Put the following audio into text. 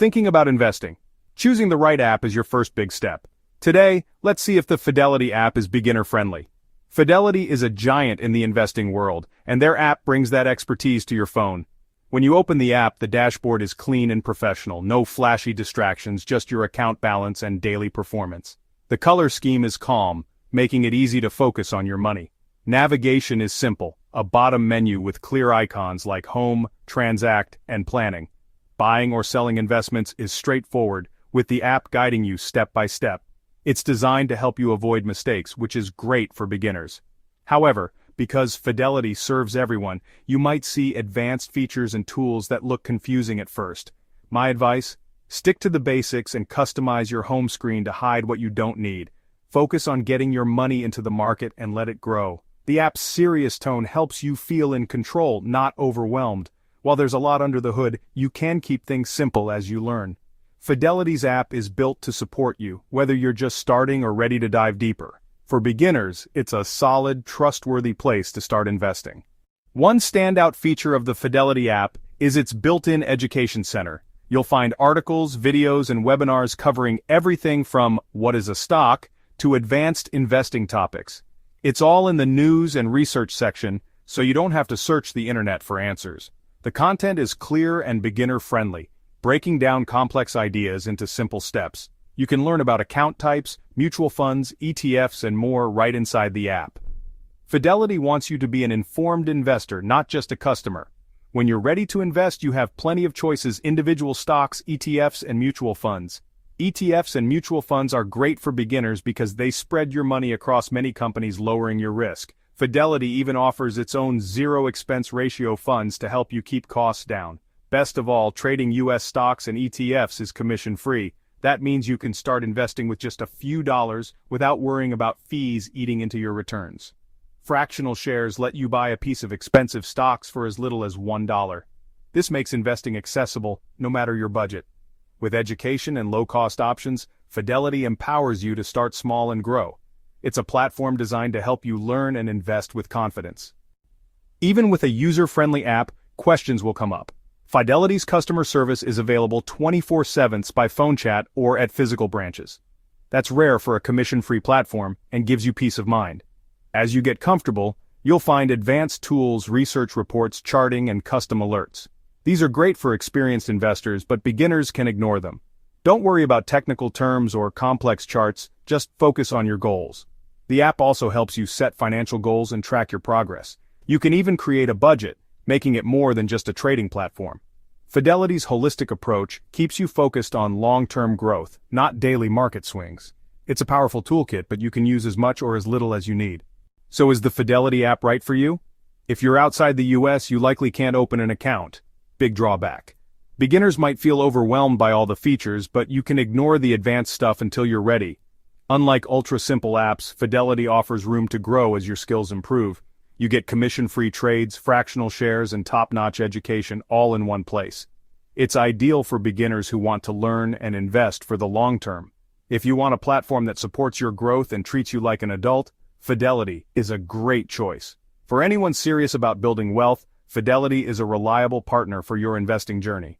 Thinking about investing. Choosing the right app is your first big step. Today, let's see if the Fidelity app is beginner-friendly. Fidelity is a giant in the investing world, and their app brings that expertise to your phone. When you open the app, the dashboard is clean and professional, no flashy distractions, just your account balance and daily performance. The color scheme is calm, making it easy to focus on your money. Navigation is simple, a bottom menu with clear icons like Home, Transact, and Planning. Buying or selling investments is straightforward, with the app guiding you step by step. It's designed to help you avoid mistakes, which is great for beginners. However, because Fidelity serves everyone, you might see advanced features and tools that look confusing at first. My advice? Stick to the basics and customize your home screen to hide what you don't need. Focus on getting your money into the market and let it grow. The app's serious tone helps you feel in control, not overwhelmed. While there's a lot under the hood, you can keep things simple as you learn. Fidelity's app is built to support you, whether you're just starting or ready to dive deeper. For beginners, it's a solid, trustworthy place to start investing. One standout feature of the Fidelity app is its built-in education center. You'll find articles, videos, and webinars covering everything from what is a stock to advanced investing topics. It's all in the news and research section, so you don't have to search the internet for answers. The content is clear and beginner-friendly, breaking down complex ideas into simple steps. You can learn about account types, mutual funds, ETFs, and more right inside the app. Fidelity wants you to be an informed investor, not just a customer. When you're ready to invest, you have plenty of choices: individual stocks, ETFs, and mutual funds. ETFs and mutual funds are great for beginners because they spread your money across many companies, lowering your risk. Fidelity even offers its own zero-expense ratio funds to help you keep costs down. Best of all, trading US stocks and ETFs is commission-free. That means you can start investing with just a few dollars without worrying about fees eating into your returns. Fractional shares let you buy a piece of expensive stocks for as little as $1. This makes investing accessible, no matter your budget. With education and low-cost options, Fidelity empowers you to start small and grow. It's a platform designed to help you learn and invest with confidence. Even with a user-friendly app, questions will come up. Fidelity's customer service is available 24/7 by phone chat or at physical branches. That's rare for a commission-free platform and gives you peace of mind. As you get comfortable, you'll find advanced tools, research reports, charting, and custom alerts. These are great for experienced investors, but beginners can ignore them. Don't worry about technical terms or complex charts, just focus on your goals. The app also helps you set financial goals and track your progress. You can even create a budget, making it more than just a trading platform. Fidelity's holistic approach keeps you focused on long-term growth, not daily market swings. It's a powerful toolkit, but you can use as much or as little as you need. So is the Fidelity app right for you? If you're outside the US, you likely can't open an account. Big drawback. Beginners might feel overwhelmed by all the features, but you can ignore the advanced stuff until you're ready. Unlike ultra-simple apps, Fidelity offers room to grow as your skills improve. You get commission-free trades, fractional shares, and top-notch education all in one place. It's ideal for beginners who want to learn and invest for the long term. If you want a platform that supports your growth and treats you like an adult, Fidelity is a great choice. For anyone serious about building wealth, Fidelity is a reliable partner for your investing journey.